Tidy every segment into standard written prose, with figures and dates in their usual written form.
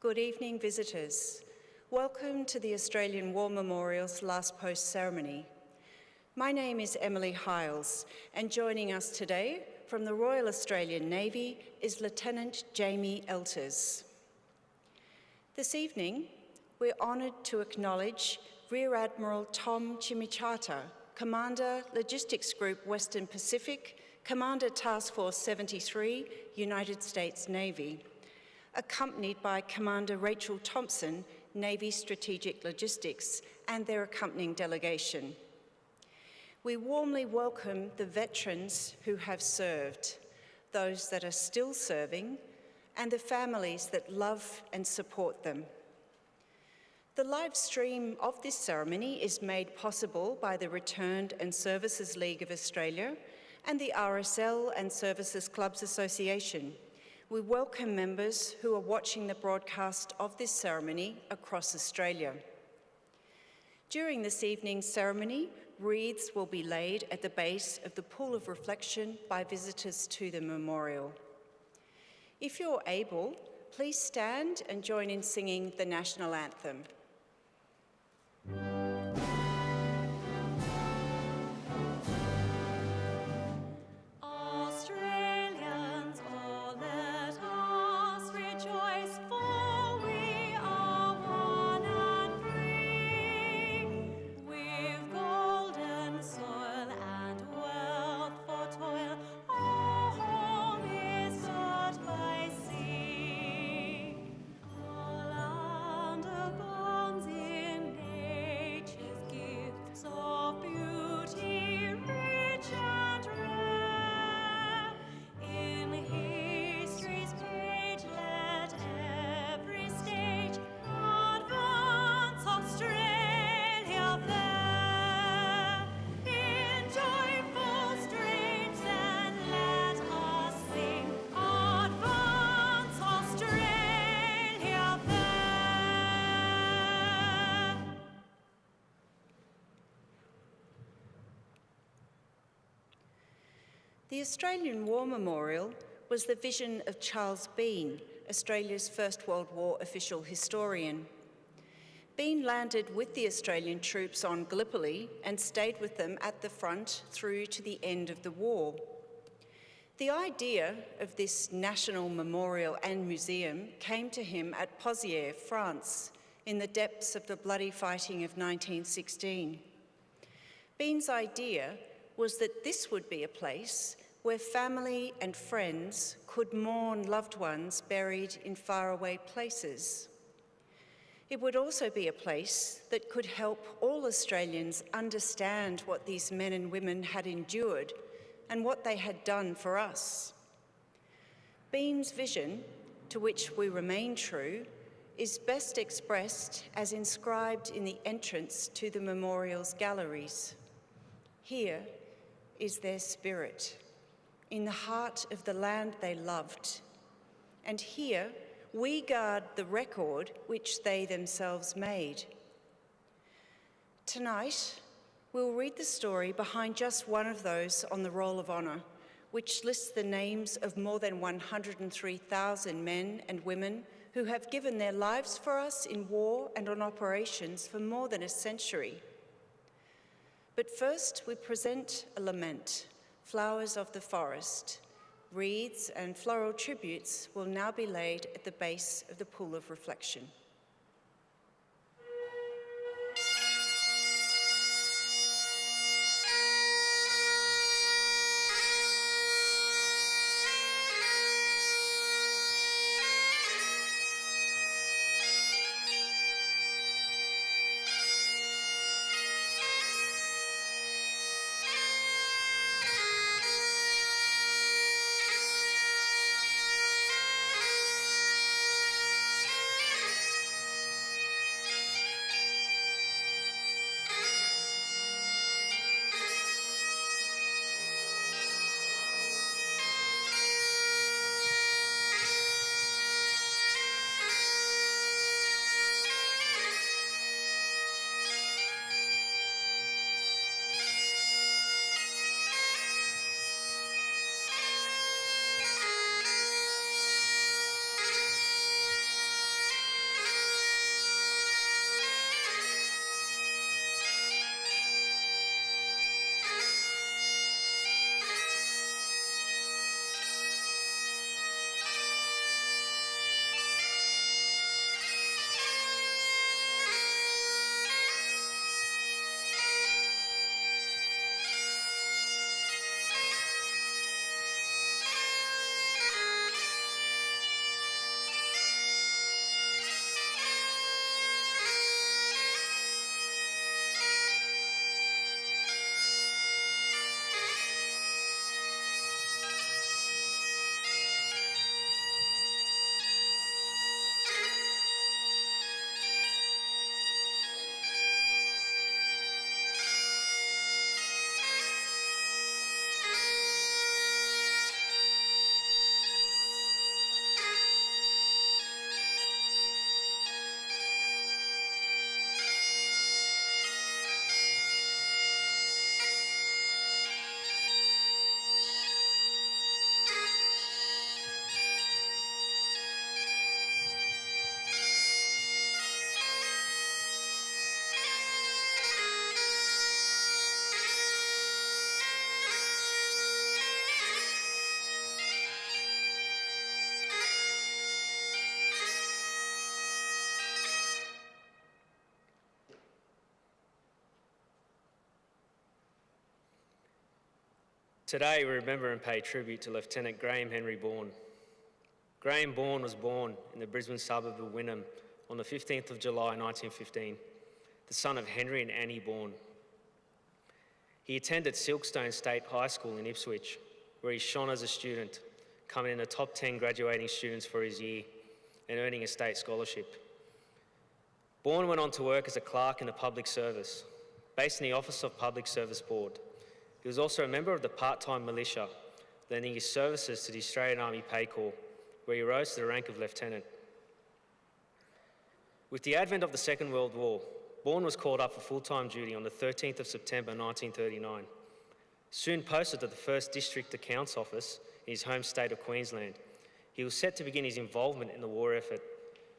Good evening, visitors. Welcome to the Australian War Memorial's Last Post ceremony. My name is Emily Hiles, and joining us today from the Royal Australian Navy is Lieutenant Jamie Elters. This evening, we're honoured to acknowledge Rear Admiral Tom Chimichata, Commander Logistics Group Western Pacific, Commander Task Force 73, United States Navy, accompanied by Commander Rachel Thompson, Navy Strategic Logistics, and their accompanying delegation. We warmly welcome the veterans who have served, those that are still serving, and the families that love and support them. The live stream of this ceremony is made possible by the Returned and Services League of Australia and the RSL and Services Clubs Association. We welcome members who are watching the broadcast of this ceremony across Australia. During this evening's ceremony, wreaths will be laid at the base of the pool of reflection by visitors to the memorial. If you're able, please stand and join in singing the national anthem. The Australian War Memorial was the vision of Charles Bourne, Australia's First World War official historian. Bourne landed with the Australian troops on Gallipoli and stayed with them at the front through to the end of the war. The idea of this national memorial and museum came to him at Pozières, France, in the depths of the bloody fighting of 1916. Bourne's idea was that this would be a place where family and friends could mourn loved ones buried in faraway places. It would also be a place that could help all Australians understand what these men and women had endured and what they had done for us. Bourne's vision, to which we remain true, is best expressed as inscribed in the entrance to the memorial's galleries. Here is their spirit, in the heart of the land they loved. And here we guard the record which they themselves made. Tonight, we'll read the story behind just one of those on the Roll of Honour, which lists the names of more than 103,000 men and women who have given their lives for us in war and on operations for more than a century. But first, we present a lament, Flowers of the Forest. Wreaths and floral tributes will now be laid at the base of the pool of reflection. Today we remember and pay tribute to Lieutenant Graham Henry Bourne. Graham Bourne was born in the Brisbane suburb of Wynnum on the 15th of July 1915, the son of Henry and Annie Bourne. He attended Silkstone State High School in Ipswich, where he shone as a student, coming in the top 10 graduating students for his year and earning a state scholarship. Bourne went on to work as a clerk in the public service, based in the Office of Public Service Board. He was also a member of the part-time militia, lending his services to the Australian Army Pay Corps, where he rose to the rank of lieutenant. With the advent of the Second World War, Bourne was called up for full-time duty on the 13th of September 1939. Soon posted to the 1st District Accounts Office in his home state of Queensland, he was set to begin his involvement in the war effort,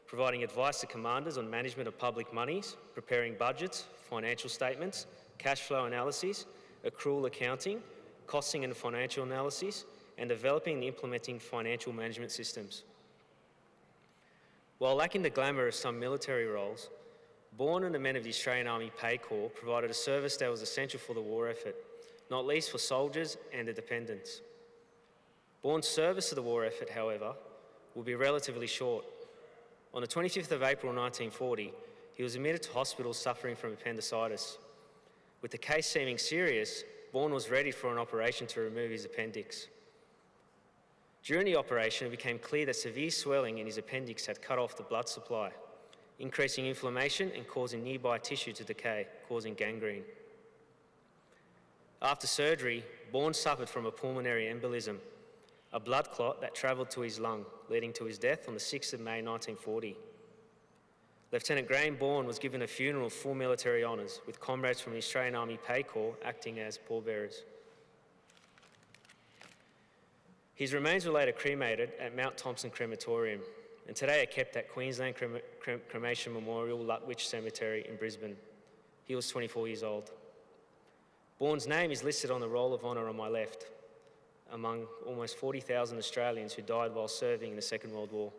providing advice to commanders on management of public monies, preparing budgets, financial statements, cash flow analyses, accrual accounting, costing and financial analyses, and developing and implementing financial management systems. While lacking the glamour of some military roles, Bourne and the men of the Australian Army Pay Corps provided a service that was essential for the war effort, not least for soldiers and their dependents. Bourne's service to the war effort, however, will be relatively short. On the 25th of April 1940, he was admitted to hospital suffering from appendicitis. With the case seeming serious, Bourne was ready for an operation to remove his appendix. During the operation, it became clear that severe swelling in his appendix had cut off the blood supply, increasing inflammation and causing nearby tissue to decay, causing gangrene. After surgery, Bourne suffered from a pulmonary embolism, a blood clot that travelled to his lung, leading to his death on the 6th of May 1940. Lieutenant Graham Bourne was given a funeral of full military honours, with comrades from the Australian Army Pay Corps acting as pallbearers. His remains were later cremated at Mount Thompson Crematorium, and today are kept at Queensland Cremation Memorial, Lutwyche Cemetery in Brisbane. He was 24 years old. Bourne's name is listed on the Roll of Honour on my left, among almost 40,000 Australians who died while serving in the Second World War.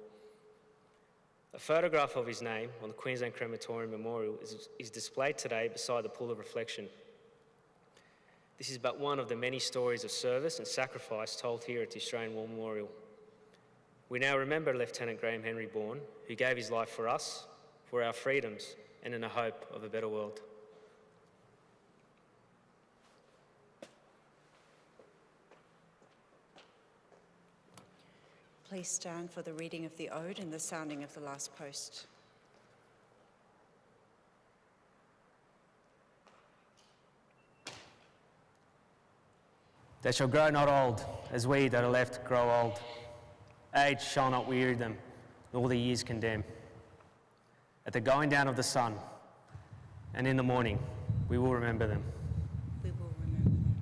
A photograph of his name on the Queensland Crematorium Memorial is displayed today beside the pool of reflection. This is but one of the many stories of service and sacrifice told here at the Australian War Memorial. We now remember Lieutenant Graham Henry Bourne, who gave his life for us, for our freedoms, and in the hope of a better world. Please stand for the reading of the Ode and the sounding of the last post. They shall grow not old, as we that are left grow old. Age shall not weary them, nor the years condemn. At the going down of the sun, and in the morning, we will remember them. We will remember them.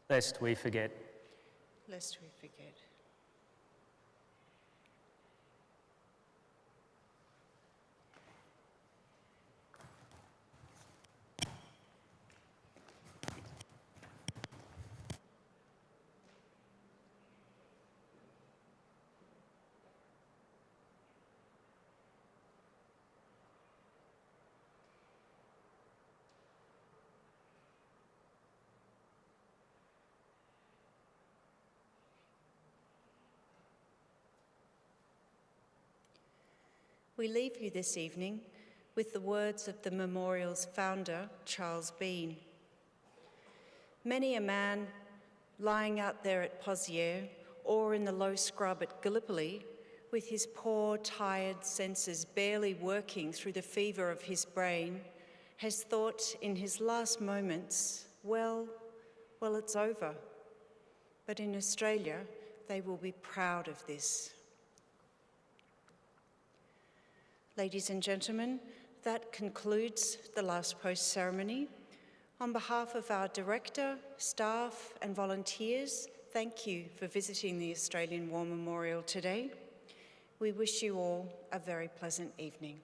lest we forget. Lest we forget. We leave you this evening with the words of the memorial's founder, Charles Bean. Many a man lying out there at Pozières or in the low scrub at Gallipoli, with his poor, tired senses barely working through the fever of his brain, has thought in his last moments, well, it's over. But in Australia, they will be proud of this. Ladies and gentlemen, that concludes the last post ceremony. On behalf of our director, staff and volunteers, thank you for visiting the Australian War Memorial today. We wish you all a very pleasant evening.